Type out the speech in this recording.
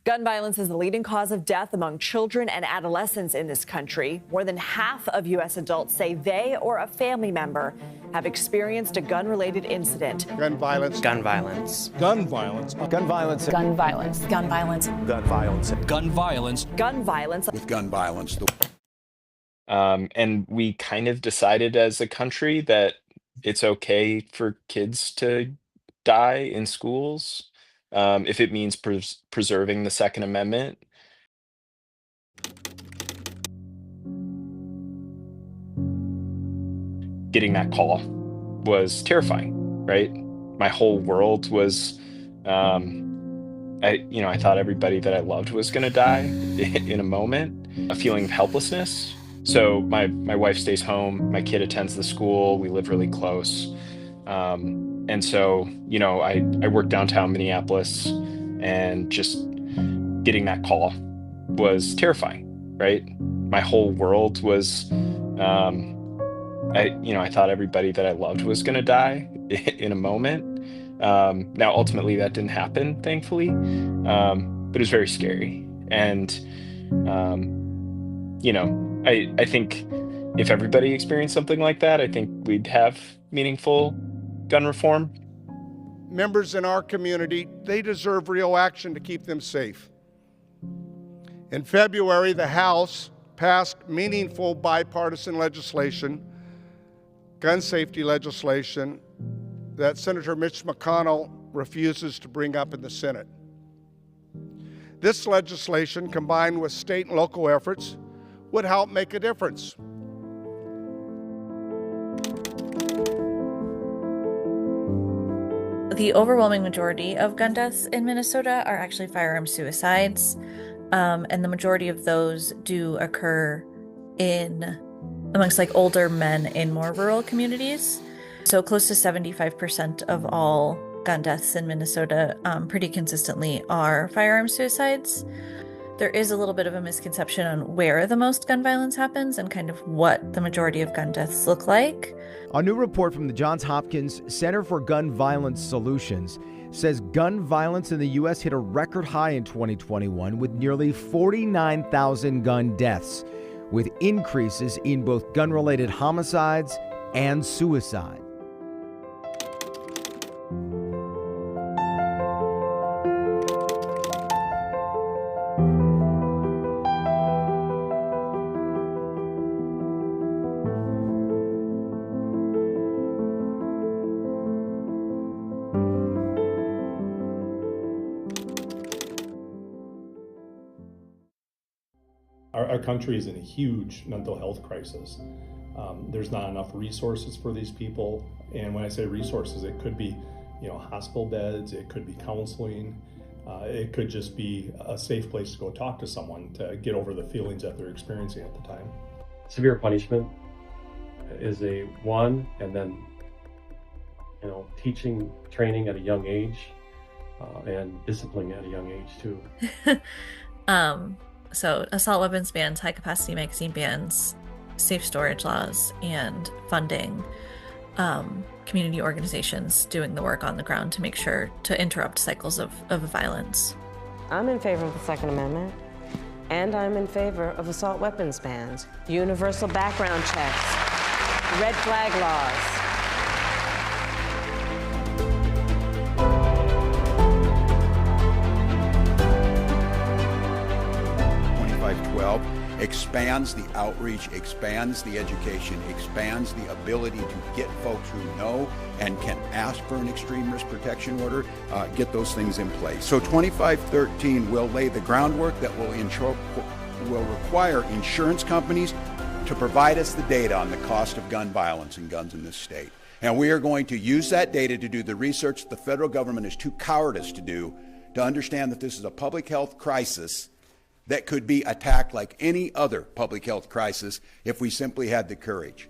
Gun violence is the leading cause of death among children and adolescents in this country. More than half of U.S. adults say they or a family member have experienced a gun-related incident. Gun violence. Gun violence. Gun violence. Gun violence. Gun violence. Gun violence. Gun violence. Gun violence. Gun violence. With gun violence. And we kind of decided as a country that it's okay for kids to die in schools if it means preserving the Second Amendment. Getting that call was terrifying, right? My whole world was, I thought everybody that I loved was going to die in a moment, a feeling of helplessness. So my wife stays home, my kid attends the school, we live really close. And so, I work downtown Minneapolis, and just getting that call was terrifying, right? My whole world was, I thought everybody that I loved was going to die in a moment. Now, ultimately, that didn't happen, thankfully, but it was very scary. And, I think if everybody experienced something like that, I think we'd have meaningful gun reform. Members in our community, they deserve real action to keep them safe. In February, the House passed meaningful bipartisan legislation, gun safety legislation, that Senator Mitch McConnell refuses to bring up in the Senate. This legislation, combined with state and local efforts, would help make a difference. The overwhelming majority of gun deaths in Minnesota are actually firearm suicides, and the majority of those do occur amongst older men in more rural communities. So close to 75% of all gun deaths in Minnesota pretty consistently are firearm suicides. There is a little bit of a misconception on where the most gun violence happens and kind of what the majority of gun deaths look like. A new report from the Johns Hopkins Center for Gun Violence Solutions says gun violence in the U.S. hit a record high in 2021 with nearly 49,000 gun deaths, with increases in both gun-related homicides and suicide. Our country is in a huge mental health crisis. There's not enough resources for these people. And when I say resources, it could be, hospital beds, it could be counseling, it could just be a safe place to go talk to someone to get over the feelings that they're experiencing at the time. Severe punishment is and then, teaching, training at a young age, and disciplining at a young age too. So assault weapons bans, high capacity magazine bans, safe storage laws, and funding community organizations doing the work on the ground to make sure to interrupt cycles of violence. I'm in favor of the Second Amendment, and I'm in favor of assault weapons bans, universal background checks, red flag laws. 2512 expands the outreach, expands the education, expands the ability to get folks who know and can ask for an extreme risk protection order, get those things in place. So 2513 will lay the groundwork that will require insurance companies to provide us the data on the cost of gun violence and guns in this state. And we are going to use that data to do the research the federal government is too cowardice to do, to understand that this is a public health crisis that could be attacked like any other public health crisis if we simply had the courage.